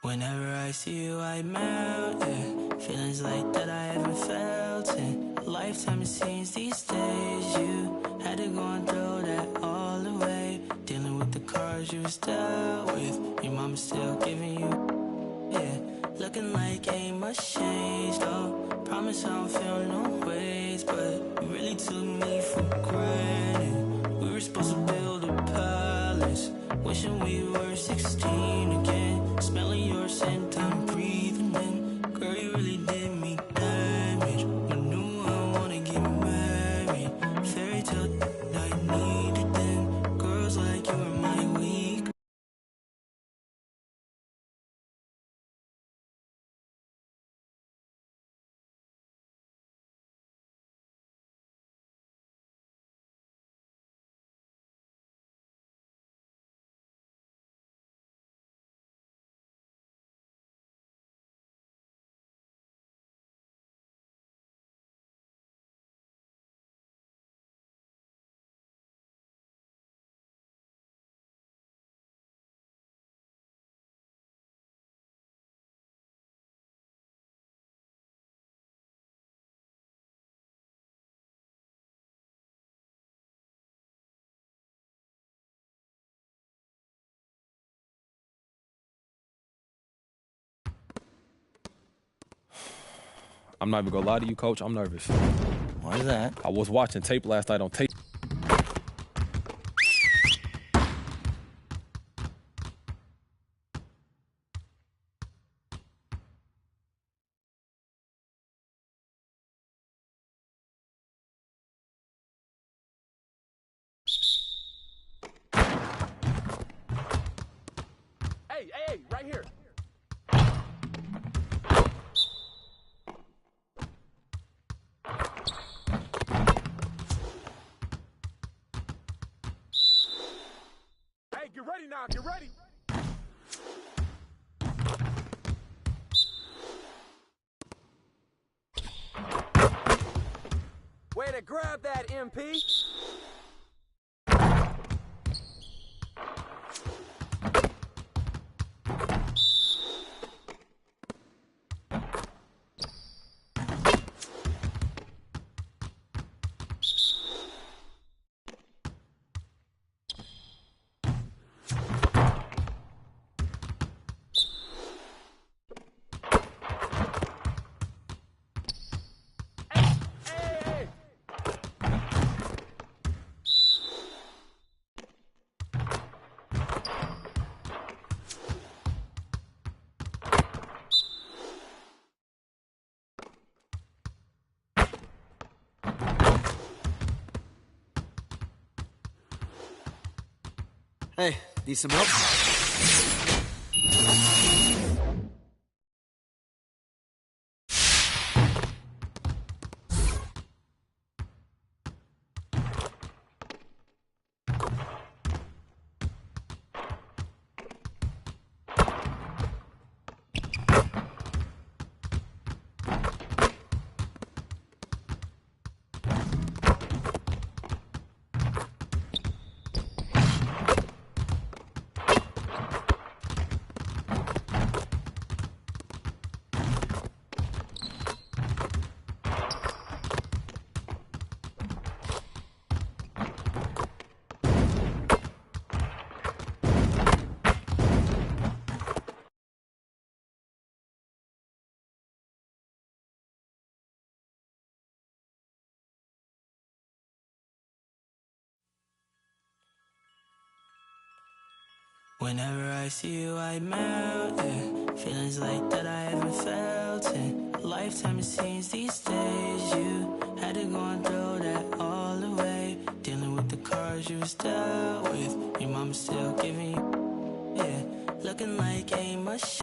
Whenever I see you, I melt, yeah. Feelings like that I haven't felt in a lifetime, it seems these days. You had to go and throw that all away. Dealing with the cards you was dealt with. Your mama's still giving you, yeah. Looking like ain't much changed, though. Promise I don't feel no ways, but you really took me for granted. We were supposed to build a palace, wishing we were 16 again. Smelling your scent, I'm breathing in. Girl, you really did me damage. I knew I wanna get married. Fairy tale I needed then. Girls like you were my weak. I'm not even gonna lie to you, Coach. I'm nervous. Why is that? I was watching tape last night on tape. Hey, right here. Hey, get ready now, get ready. Way to grab that, MP. Hey, need some help? Whenever I see you, I melt, yeah. Feelings like that I haven't felt in a lifetime, it seems these days. You had to go and throw that all away. Dealing with the cards you was dealt with. Your mama's still giving you, yeah. Looking like ain't much.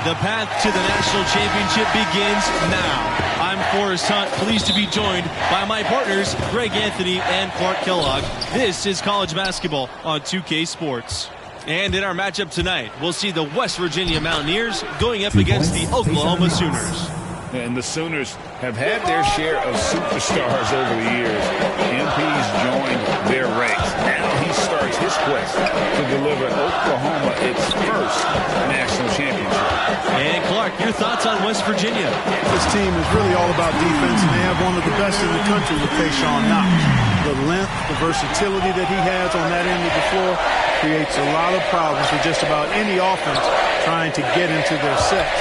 The path to the national championship begins now. I'm Forrest Hunt, pleased to be joined by my partners, Greg Anthony and Clark Kellogg. This is college basketball on 2K Sports. And in our matchup tonight, we'll see the West Virginia Mountaineers going up against the Oklahoma Sooners. And the Sooners have had their share of superstars over the years. MP's joined their ranks. Now he starts his quest to deliver Oklahoma its first national championship. And Clark, your thoughts on West Virginia? This team is really all about defense, and they have one of the best in the country with Tayshaun Knox. The length, the versatility that he has on that end of the floor creates a lot of problems for just about any offense trying to get into their sets.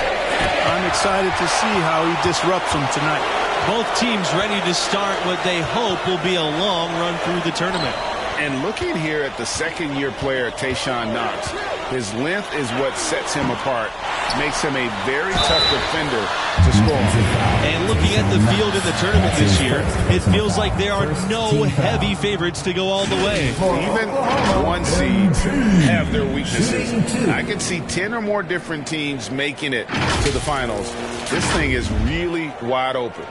I'm excited to see how he disrupts them tonight. Both teams ready to start what they hope will be a long run through the tournament. And looking here at the second-year player, Tayshaun Knox, his length is what sets him apart, makes him a very tough defender to score. And looking at the field in the tournament this year, it feels like there are no heavy favorites to go all the way. Even one seeds have their weaknesses. I can see 10 or more different teams making it to the finals. This thing is really wide open.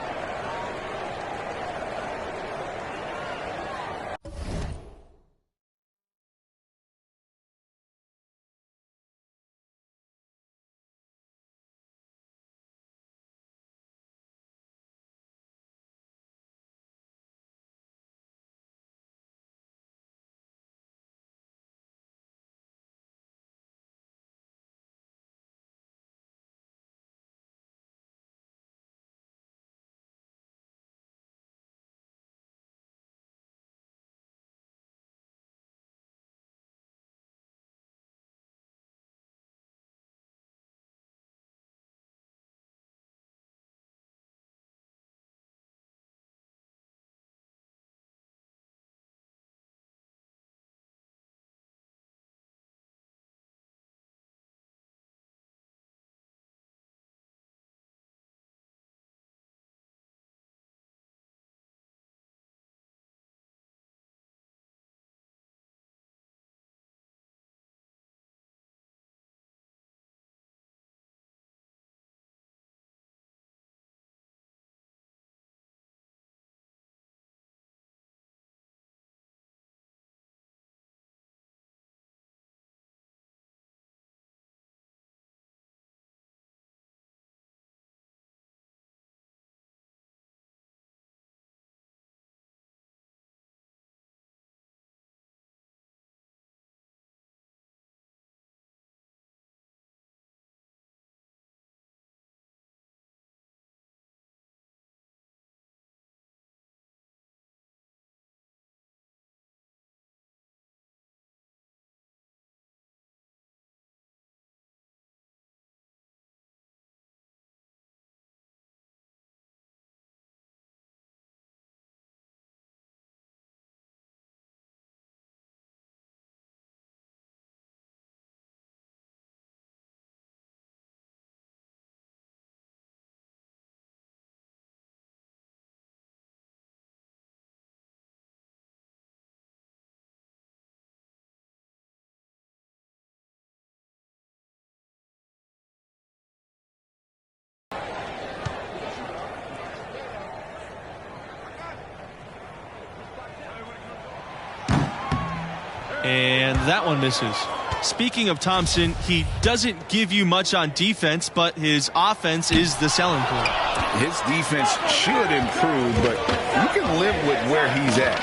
And that one misses. Speaking of Thompson, he doesn't give you much on defense, but his offense is the selling point. His defense should improve, but you can live with where he's at.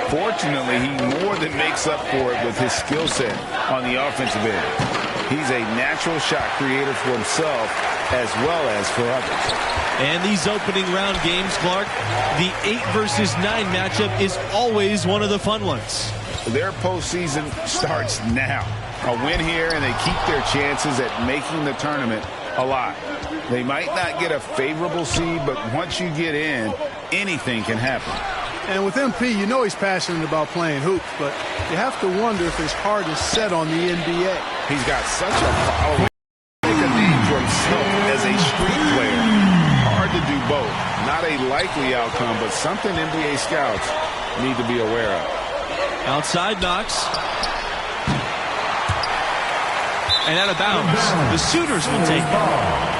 Fortunately, he more than makes up for it with his skill set on the offensive end. He's a natural shot creator for himself as well as for others. And these opening round games, Clark, the 8 versus 9 matchup is always one of the fun ones. Their postseason starts now. A win here, and they keep their chances at making the tournament alive. They might not get a favorable seed, but once you get in, anything can happen. And with MP, you know he's passionate about playing hoops, but you have to wonder if his heart is set on the NBA. He's got such a following. Make a name for himself as a street player. Hard to do both. Not a likely outcome, but something NBA scouts need to be aware of. Outside Knox. And out of bounds. The Sooners will take it.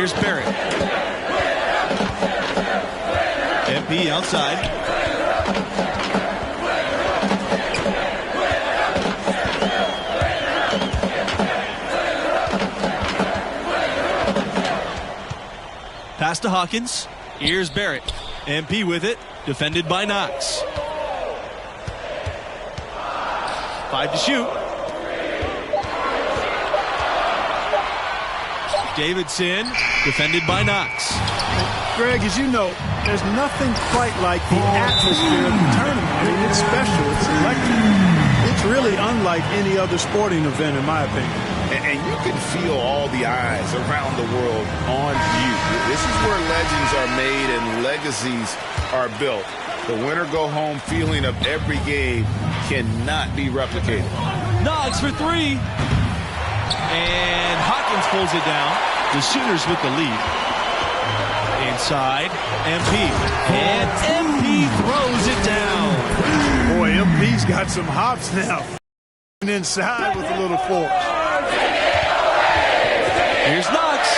Here's Barrett. MP outside. Pass to Hawkins. Here's Barrett. MP with it. Defended by Knox. 5 to shoot. Davidson. Defended by Knox. Greg, as you know, there's nothing quite like the atmosphere of the tournament. I mean, it's special. It's electric. It's really unlike any other sporting event, in my opinion. And you can feel all the eyes around the world on you. This is where legends are made and legacies are built. The winner-go-home feeling of every game cannot be replicated. Knox for 3. And Hawkins pulls it down. The Sooners with the lead. Inside, MP. And MP throws it down. Boy, MP's got some hops now. Inside with a little force. Here's Knox.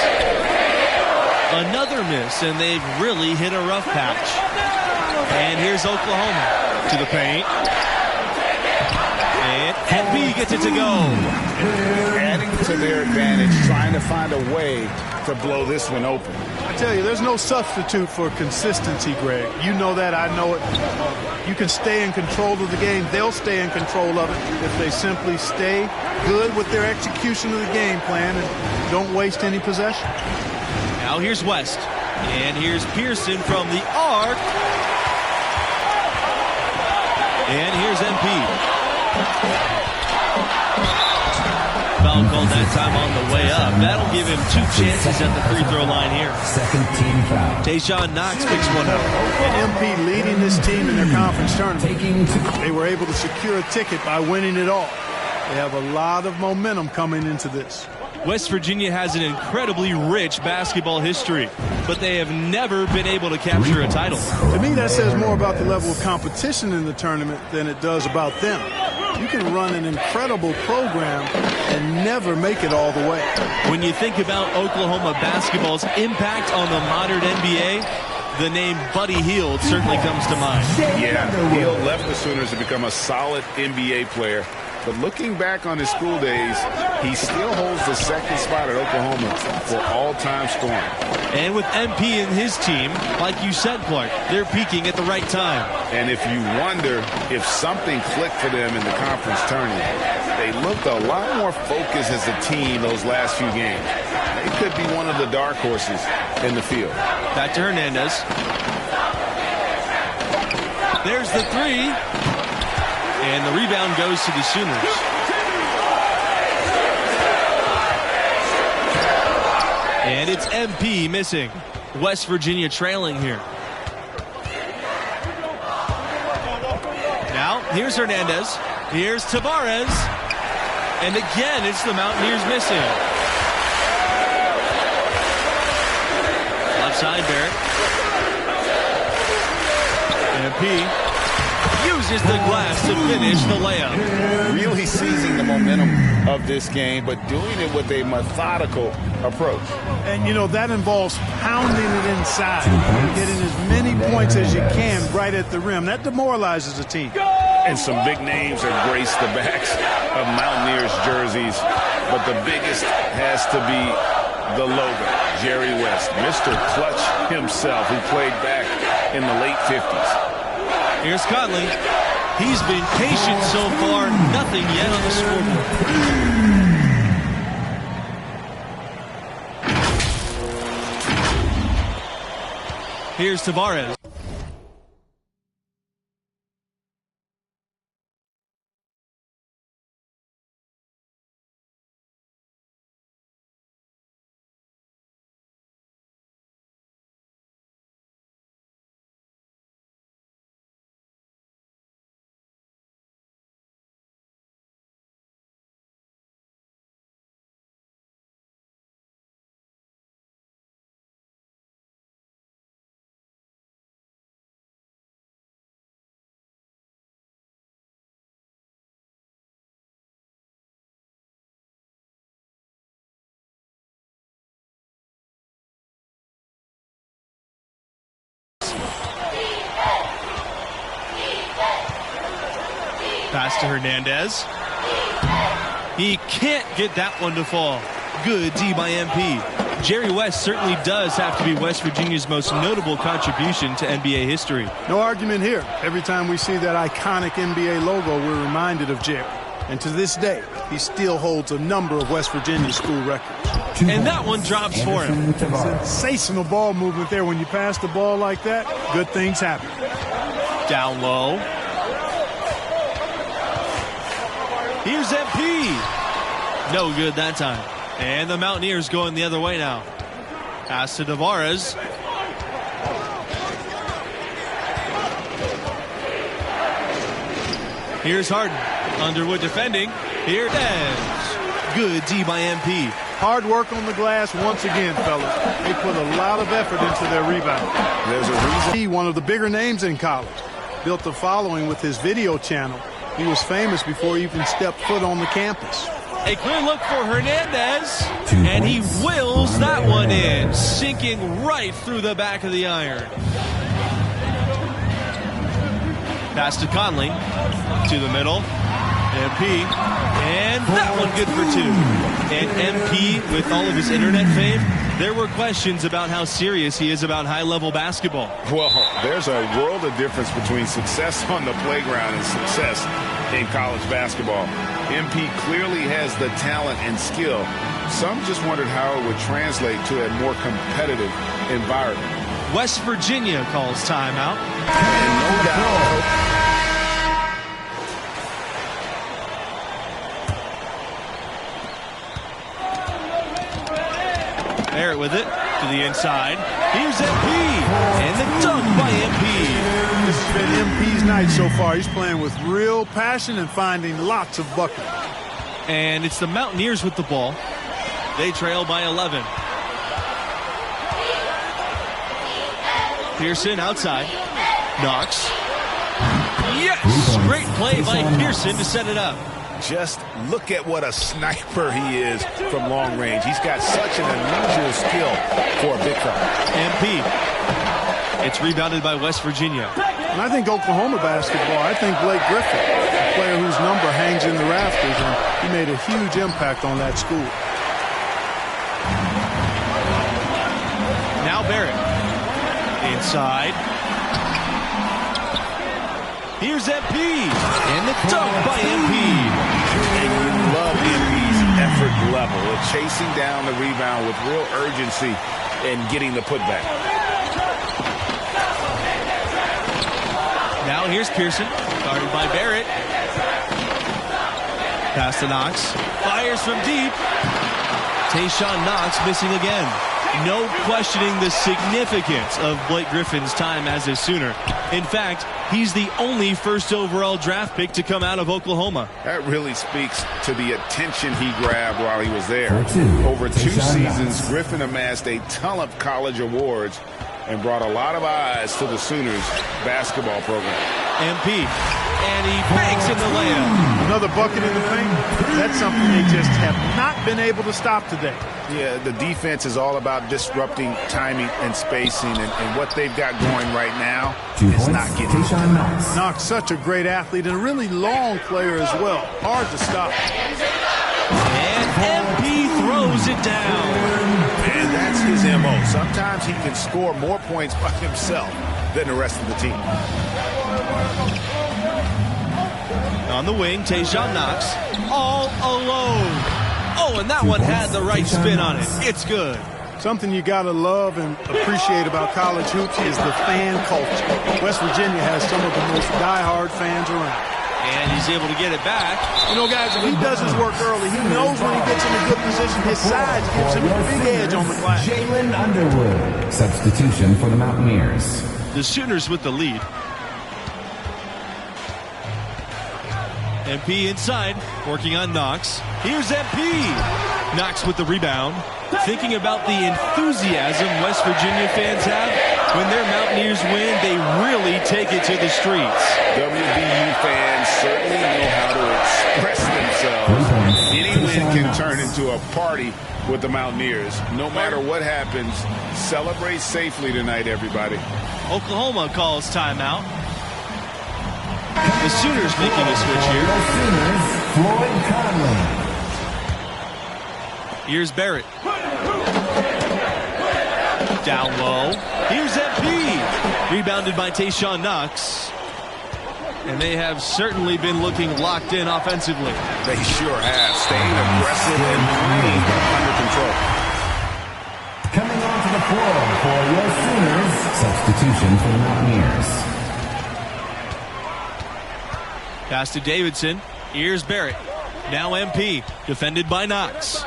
Another miss, and they've really hit a rough patch. And here's Oklahoma to the paint. And MP gets it to go. Adding to their advantage, trying to find a way to blow this one open. I tell you, there's no substitute for consistency, Greg. You know that, I know it. You can stay in control of the game. They'll stay in control of it if they simply stay good with their execution of the game plan and don't waste any possession. Now here's West. And here's Pearson from the arc. And here's MP. Foul called that time on the way up. That'll give him 2 chances at the free throw line here. Second team foul. Tayshaun Knox picks one up. And MP leading this team in their conference tournament. They were able to secure a ticket by winning it all. They have a lot of momentum coming into this. West Virginia has an incredibly rich basketball history, but they have never been able to capture a title. To me, that says more about the level of competition in the tournament than it does about them. You can run an incredible program and never make it all the way. When you think about Oklahoma basketball's impact on the modern NBA, the name Buddy Hield certainly comes to mind. Yeah, Hield left the Sooners to become a solid NBA player. But looking back on his school days, he still holds the second spot at Oklahoma for all-time scoring. And with MP and his team, like you said, Clark, they're peaking at the right time. And if you wonder if something clicked for them in the conference tournament, they looked a lot more focused as a team those last few games. They could be one of the dark horses in the field. Back to Hernandez. There's the 3. And the rebound goes to the Sooners. And it's MP missing. West Virginia trailing here. Now, here's Hernandez. Here's Tavares. And again, it's the Mountaineers missing. Left side, Barrett. MP uses the glass to finish the layup. Really seizing the momentum of this game, but doing it with a methodical approach. And, you know, that involves pounding it inside, getting as many points as you can right at the rim. That demoralizes a team. And some big names have graced the backs of Mountaineers jerseys, but the biggest has to be the logo, Jerry West, Mr. Clutch himself, who played back in the late 50s. Here's Conley. He's been patient so far. Nothing yet on the scoreboard. Here's Tavares. Pass to Hernandez. He can't get that one to fall. Good D by MP. Jerry West certainly does have to be West Virginia's most notable contribution to NBA history. No argument here. Every time we see that iconic NBA logo, we're reminded of Jerry. And to this day, he still holds a number of West Virginia school records. And that one drops for him. Sensational ball movement there. When you pass the ball like that, good things happen. Down low. Here's MP. No good that time. And the Mountaineers going the other way now. Pass to Tavares. Here's Harden. Underwood defending. Here it is. Good D by MP. Hard work on the glass once again, fellas. They put a lot of effort into their rebound. There's a reason. He, one of the bigger names in college, built a following with his video channel. He was famous before he even stepped foot on the campus. A clear look for Hernandez, and he wills that one in, sinking right through the back of the iron. Pass to Conley, to the middle, MP, and that one good for two. And MP, with all of his internet fame, there were questions about how serious he is about high-level basketball. Well, there's a world of difference between success on the playground and success in college basketball. MP clearly has the talent and skill. Some just wondered how it would translate to a more competitive environment. West Virginia calls timeout. And no doubt. Barrett with it to the inside. Here's MP, and the dunk by MP. This has been MP's night so far. He's playing with real passion and finding lots of buckets. And it's the Mountaineers with the ball. They trail by 11. Pearson outside. Knox. Yes! Great play by Pearson to set it up. Just look at what a sniper he is from long range. He's got such an unusual skill for a big fella. MP. It's rebounded by West Virginia. And I think Oklahoma basketball, I think Blake Griffin, a player whose number hangs in the rafters, and he made a huge impact on that school. Now Barrett. Inside. Here's MP. And the dunk by MP. And you love MP's effort level of chasing down the rebound with real urgency and getting the putback. Now here's Pearson, guarded by Barrett. Pass to Knox. Fires from deep. Tayshaun Knox missing again. No questioning the significance of Blake Griffin's time as a Sooner. In fact, he's the only first overall draft pick to come out of Oklahoma. That really speaks to the attention he grabbed while he was there. Over 2 seasons, Griffin amassed a ton of college awards and brought a lot of eyes to the Sooners basketball program. MP, and he banks in the layup. Another bucket in the paint. That's something they just have not been able to stop today. Yeah, the defense is all about disrupting timing and spacing, and what they've got going right now is not getting it done. Knox, such a great athlete and a really long player as well. Hard to stop. And MP throws it down. And that's his MO. Sometimes he can score more points by himself than the rest of the team. On the wing, Tayshaun Knox, all alone. Oh, and that one had the right spin on it. It's good. Something you got to love and appreciate about college hoops is the fan culture. West Virginia has some of the most diehard fans around. And he's able to get it back. You know, guys, if he does his work early, he knows when he gets in a good position, his size gives him a big edge on the glass. Jalen Underwood, substitution for the Mountaineers. The Sooners with the lead. MP inside, working on Knox. Here's MP. Knox with the rebound. Thinking about the enthusiasm West Virginia fans have, when their Mountaineers win, they really take it to the streets. WVU fans certainly know how to express themselves. Any win can turn into a party with the Mountaineers. No matter what happens, celebrate safely tonight, everybody. Oklahoma calls timeout. The Sooners making a switch here. The Sooners, Floyd Conley. Here's Barrett. Down low. Here's MP. Rebounded by Tayshaun Knox. And they have certainly been looking locked in offensively. They sure have. Staying aggressive and playing under control. Coming onto the floor for your Sooners, substitution for the Mountaineers. Pass to Davidson. Here's Barrett. Now MP. Defended by Knox.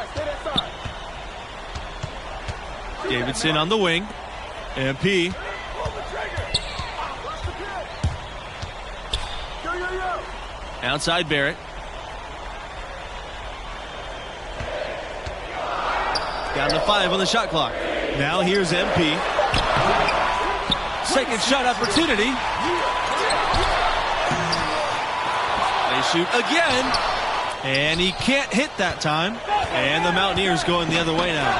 Davidson on the wing. MP. Outside Barrett. Down to 5 on the shot clock. Now here's MP. Second shot opportunity. They shoot again. And he can't hit that time. And the Mountaineers going the other way now.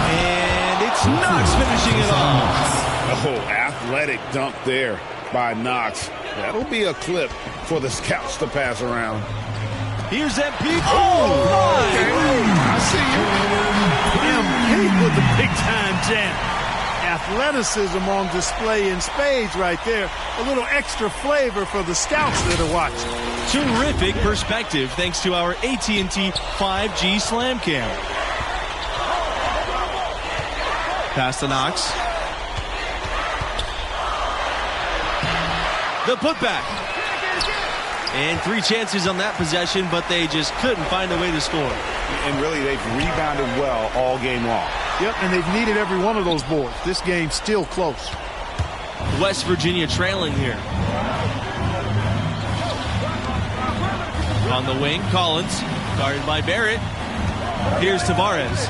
And it's Knox finishing it off. Oh, athletic dunk there by Knox. That'll be a clip for the scouts to pass around. Here's MP. Oh, my! I see you. MP with the big-time jam. Athleticism on display in spades right there. A little extra flavor for the scouts that are watching. Terrific perspective thanks to our AT&T 5G Slam Cam. Pass to Knox. The putback. And 3 chances on that possession, but they just couldn't find a way to score. And really, they've rebounded well all game long. Yep, and they've needed every one of those boards. This game's still close. West Virginia trailing here. On the wing, Collins, guarded by Barrett. Here's Tavares.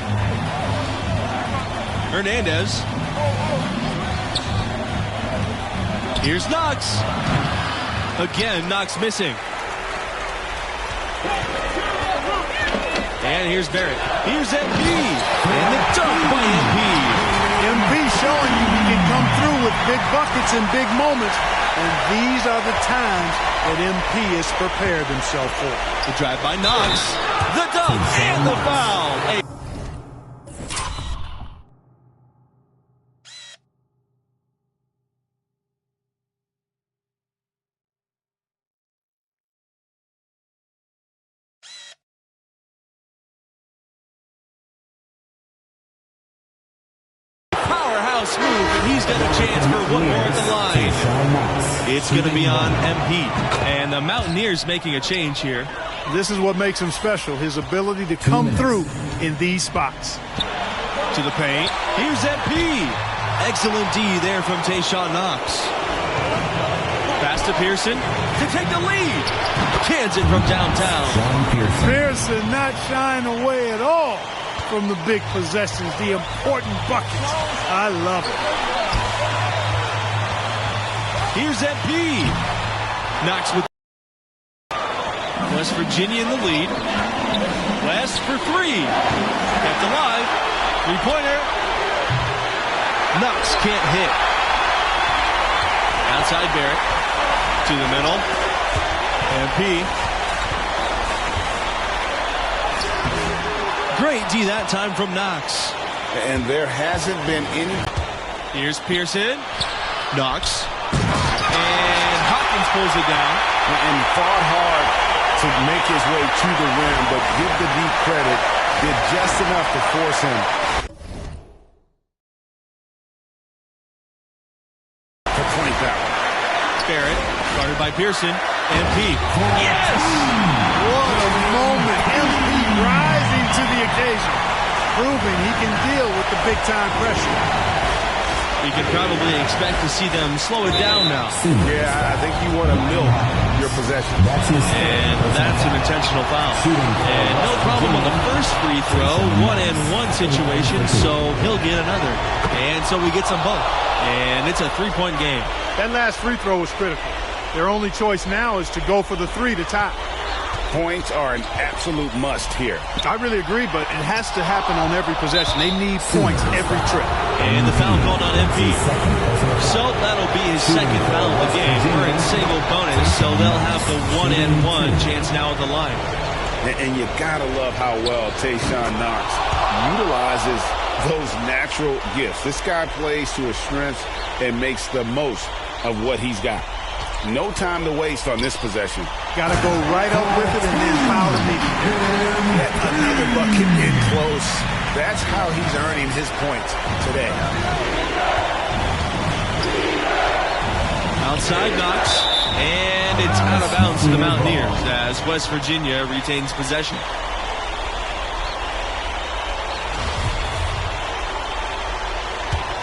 Hernandez. Here's Knox. Again, Knox missing. And here's Barrett. Here's MP. And the dunk by MP. MP showing you he can come through with big buckets and big moments. And these are the times that MP has prepared himself for. The drive by Knox. The dunk and the foul. Move, and he's got a chance for one more at the line. It's going to be on MP. And the Mountaineers making a change here. This is what makes him special, his ability to come through in these spots. To the paint. Here's MP. Excellent D there from Tayshaun Knox. Pass to Pearson to take the lead. Cans it from downtown. Pearson not shying away at all from the big possessions, the important buckets. I love it. Here's MP. Knox with West Virginia in the lead. West for 3. Kept alive. 3-pointer. Knox can't hit. Outside Barrett. To the middle. MP. Great D that time from Knox. And there hasn't been any. Here's Pearson. Knox. And Hopkins pulls it down. And fought hard to make his way to the rim, but give the D credit. Did just enough to force him for 20 foul. Barrett, guarded by Pearson. MP. Yes! What a moment. MP rising to the occasion, proving he can deal with the big-time pressure. You can probably expect to see them slow it down now. Yeah, I think you want to milk your possession. And that's an intentional foul. And no problem on the first free throw. 1-and-1 situation, so he'll get another. And so we get some both. And it's a 3-point game. That last free throw was critical. Their only choice now is to go for the 3 to tie. Points are an absolute must here. I really agree, but it has to happen on every possession. They need points every trip. And the foul called on MP. So that'll be his second foul of the game. We're in single bonus, so they'll have the 1-and-1 chance now at the line. And you gotta love how well Tayshaun Knox utilizes those natural gifts. This guy plays to his strengths and makes the most of what he's got. No time to waste on this possession. Got to go right up with it and then foul immediately. Yet another bucket in close. That's how he's earning his points today. Outside Knox, and it's out of bounds to the Mountaineers as West Virginia retains possession.